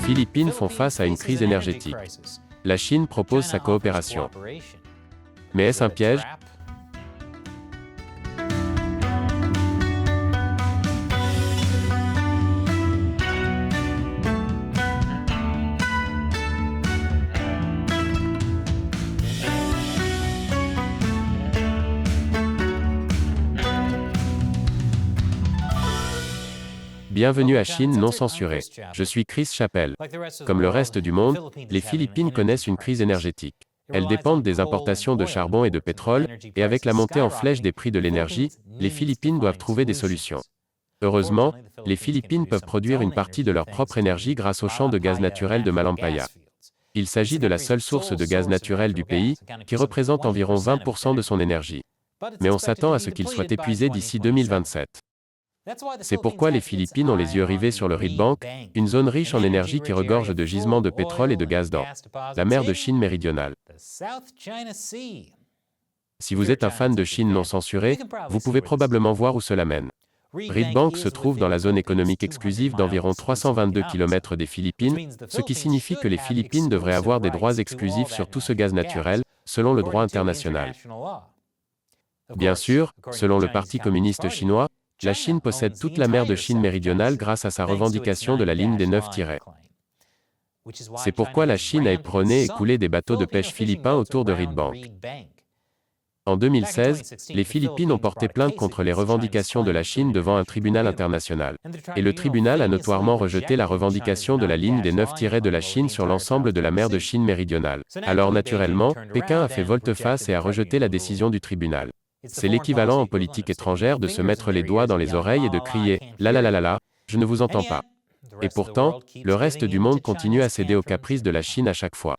Philippines font face à une crise énergétique. La Chine propose sa coopération. Mais est-ce un piège? Bienvenue à Chine non censurée. Je suis Chris Chappell. Comme le reste du monde, les Philippines connaissent une crise énergétique. Elles dépendent des importations de charbon et de pétrole, et avec la montée en flèche des prix de l'énergie, les Philippines doivent trouver des solutions. Heureusement, les Philippines peuvent produire une partie de leur propre énergie grâce au champ de gaz naturel de Malampaya. Il s'agit de la seule source de gaz naturel du pays, qui représente environ 20% de son énergie. Mais on s'attend à ce qu'il soit épuisé d'ici 2027. C'est pourquoi les Philippines ont les yeux rivés sur le Reed Bank, une zone riche en énergie qui regorge de gisements de pétrole et de gaz dans la mer de Chine méridionale. Si vous êtes un fan de Chine non censurée, vous pouvez probablement voir où cela mène. Reed Bank se trouve dans la zone économique exclusive d'environ 322 km des Philippines, ce qui signifie que les Philippines devraient avoir des droits exclusifs sur tout ce gaz naturel, selon le droit international. Bien sûr, selon le Parti communiste chinois, la Chine possède toute la mer de Chine méridionale grâce à sa revendication de la ligne des 9 tirets. C'est pourquoi la Chine a éperonné et coulé des bateaux de pêche philippins autour de Reed Bank. En 2016, les Philippines ont porté plainte contre les revendications de la Chine devant un tribunal international. Et le tribunal a notoirement rejeté la revendication de la ligne des 9 tirets de la Chine sur l'ensemble de la mer de Chine méridionale. Alors naturellement, Pékin a fait volte-face et a rejeté la décision du tribunal. C'est l'équivalent en politique étrangère de se mettre les doigts dans les oreilles et de crier « la la la la la, je ne vous entends pas ». Et pourtant, le reste du monde continue à céder aux caprices de la Chine à chaque fois.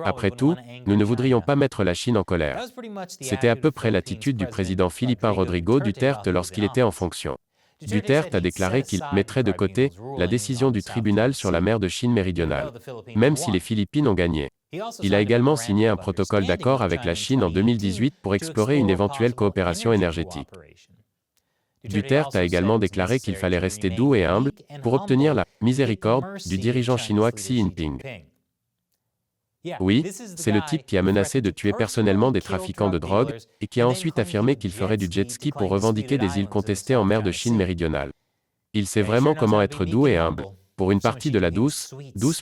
Après tout, nous ne voudrions pas mettre la Chine en colère. C'était à peu près l'attitude du président philippin Rodrigo Duterte lorsqu'il était en fonction. Duterte a déclaré qu'il mettrait de côté la décision du tribunal sur la mer de Chine méridionale, même si les Philippines ont gagné. Il a également signé un protocole d'accord avec la Chine en 2018 pour explorer une éventuelle coopération énergétique. Duterte a également déclaré qu'il fallait rester doux et humble pour obtenir la miséricorde du dirigeant chinois Xi Jinping. Oui, c'est le type qui a menacé de tuer personnellement des trafiquants de drogue et qui a ensuite affirmé qu'il ferait du jet ski pour revendiquer des îles contestées en mer de Chine méridionale. Il sait vraiment comment être doux et humble. Pour une partie de la douce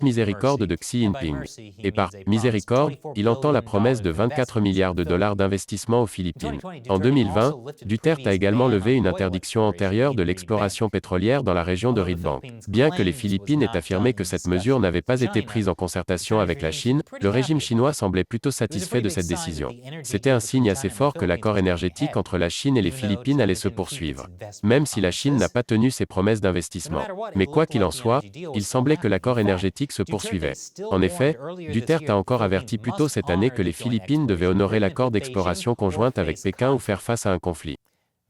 miséricorde de Xi Jinping. Et par miséricorde, il entend la promesse de 24 milliards de dollars d'investissement aux Philippines. En 2020, Duterte a également levé une interdiction antérieure de l'exploration pétrolière dans la région de Reed Bank. Bien que les Philippines aient affirmé que cette mesure n'avait pas été prise en concertation avec la Chine, le régime chinois semblait plutôt satisfait de cette décision. C'était un signe assez fort que l'accord énergétique entre la Chine et les Philippines allait se poursuivre. Même si la Chine n'a pas tenu ses promesses d'investissement. Mais quoi qu'il en soit, il semblait que l'accord énergétique se poursuivait. En effet, Duterte a encore averti plus tôt cette année que les Philippines devaient honorer l'accord d'exploration conjointe avec Pékin ou faire face à un conflit.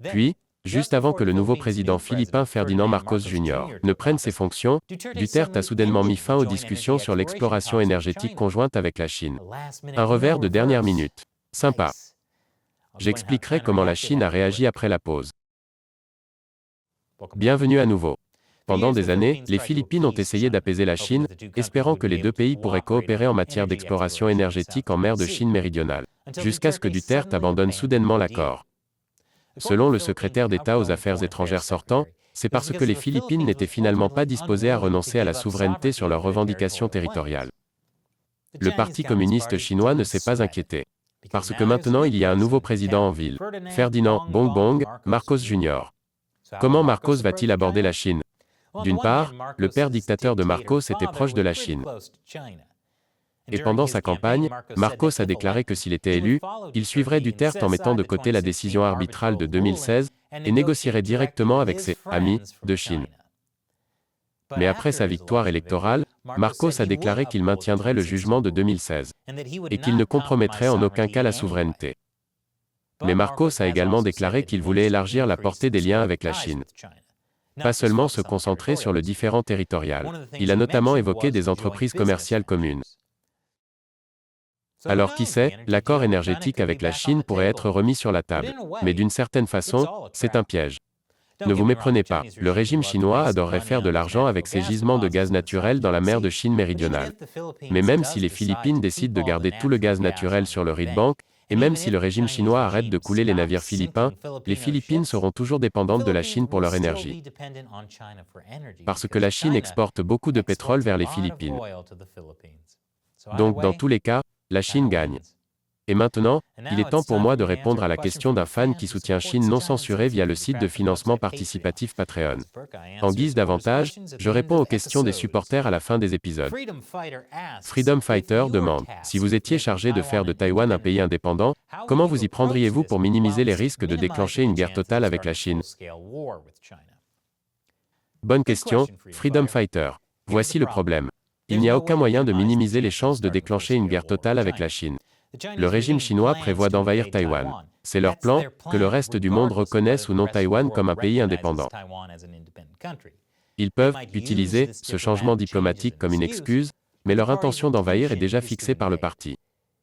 Puis, juste avant que le nouveau président philippin Ferdinand Marcos Jr. ne prenne ses fonctions, Duterte a soudainement mis fin aux discussions sur l'exploration énergétique conjointe avec la Chine. Un revers de dernière minute. Sympa. J'expliquerai comment la Chine a réagi après la pause. Bienvenue à nouveau. Pendant des années, les Philippines ont essayé d'apaiser la Chine, espérant que les deux pays pourraient coopérer en matière d'exploration énergétique en mer de Chine méridionale, jusqu'à ce que Duterte abandonne soudainement l'accord. Selon le secrétaire d'État aux Affaires étrangères sortant, c'est parce que les Philippines n'étaient finalement pas disposées à renoncer à la souveraineté sur leurs revendications territoriales. Le Parti communiste chinois ne s'est pas inquiété. Parce que maintenant il y a un nouveau président en ville, Ferdinand Bongbong Marcos Jr. Comment Marcos va-t-il aborder la Chine? D'une part, le père dictateur de Marcos était proche de la Chine. Et pendant sa campagne, Marcos a déclaré que s'il était élu, il suivrait Duterte en mettant de côté la décision arbitrale de 2016 et négocierait directement avec ses amis de Chine. Mais après sa victoire électorale, Marcos a déclaré qu'il maintiendrait le jugement de 2016 et qu'il ne compromettrait en aucun cas la souveraineté. Mais Marcos a également déclaré qu'il voulait élargir la portée des liens avec la Chine. Pas seulement se concentrer sur le différend territorial. Il a notamment évoqué des entreprises commerciales communes. Alors qui sait, l'accord énergétique avec la Chine pourrait être remis sur la table. Mais d'une certaine façon, c'est un piège. Ne vous méprenez pas, le régime chinois adorerait faire de l'argent avec ses gisements de gaz naturel dans la mer de Chine méridionale. Mais même si les Philippines décident de garder tout le gaz naturel sur le Reed Bank, et même si le régime chinois arrête de couler les navires philippins, les Philippines seront toujours dépendantes de la Chine pour leur énergie. Parce que la Chine exporte beaucoup de pétrole vers les Philippines. Donc dans tous les cas, la Chine gagne. Et maintenant, il est temps pour moi de répondre à la question d'un fan qui soutient Chine non censurée via le site de financement participatif Patreon. En guise d'avantage, je réponds aux questions des supporters à la fin des épisodes. Freedom Fighter demande, si vous étiez chargé de faire de Taïwan un pays indépendant, comment vous y prendriez-vous pour minimiser les risques de déclencher une guerre totale avec la Chine? Bonne question, Freedom Fighter. Voici le problème. Il n'y a aucun moyen de minimiser les chances de déclencher une guerre totale avec la Chine. Le régime chinois prévoit d'envahir Taïwan. C'est leur plan, que le reste du monde reconnaisse ou non Taïwan comme un pays indépendant. Ils peuvent utiliser ce changement diplomatique comme une excuse, mais leur intention d'envahir est déjà fixée par le parti.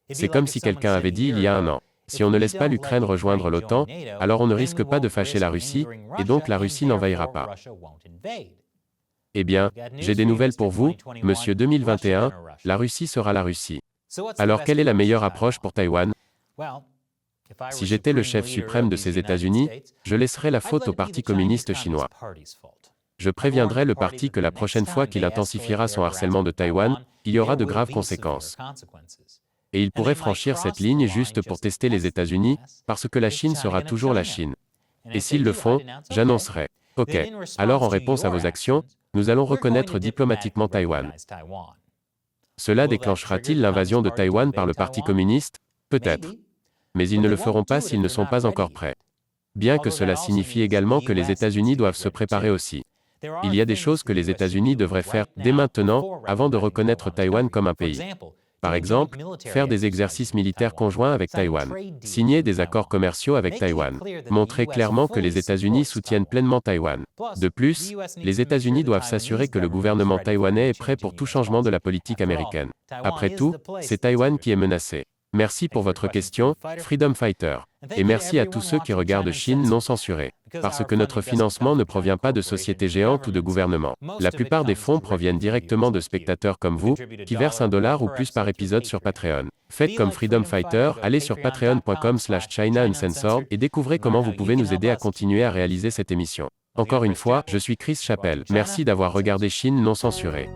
C'est comme si quelqu'un avait dit il y a un an, si on ne laisse pas l'Ukraine rejoindre l'OTAN, alors on ne risque pas de fâcher la Russie, et donc la Russie n'envahira pas. Eh bien, j'ai des nouvelles pour vous, monsieur 2021, la Russie sera la Russie. Alors quelle est la meilleure approche pour Taïwan? Si j'étais le chef suprême de ces États-Unis, je laisserais la faute au Parti communiste chinois. Je préviendrai le parti que la prochaine fois qu'il intensifiera son harcèlement de Taïwan, il y aura de graves conséquences. Et il pourrait franchir cette ligne juste pour tester les États-Unis, parce que la Chine sera toujours la Chine. Et s'ils le font, j'annoncerai. Ok, alors en réponse à vos actions, nous allons reconnaître diplomatiquement Taïwan. Cela déclenchera-t-il l'invasion de Taïwan par le Parti communiste? Peut-être. Mais ils ne le feront pas s'ils ne sont pas encore prêts. Bien que cela signifie également que les États-Unis doivent se préparer aussi. Il y a des choses que les États-Unis devraient faire dès maintenant, avant de reconnaître Taïwan comme un pays. Par exemple, faire des exercices militaires conjoints avec Taïwan, signer des accords commerciaux avec Taïwan, montrer clairement que les États-Unis soutiennent pleinement Taïwan. De plus, les États-Unis doivent s'assurer que le gouvernement taïwanais est prêt pour tout changement de la politique américaine. Après tout, c'est Taïwan qui est menacé. Merci pour votre question, Freedom Fighter. Et merci à tous ceux qui regardent Chine non censurée. Parce que notre financement ne provient pas de sociétés géantes ou de gouvernements. La plupart des fonds proviennent directement de spectateurs comme vous, qui versent $1 ou plus par épisode sur Patreon. Faites comme Freedom Fighter, allez sur patreon.com/China Uncensored et découvrez comment vous pouvez nous aider à continuer à réaliser cette émission. Encore une fois, je suis Chris Chappell. Merci d'avoir regardé Chine non censurée.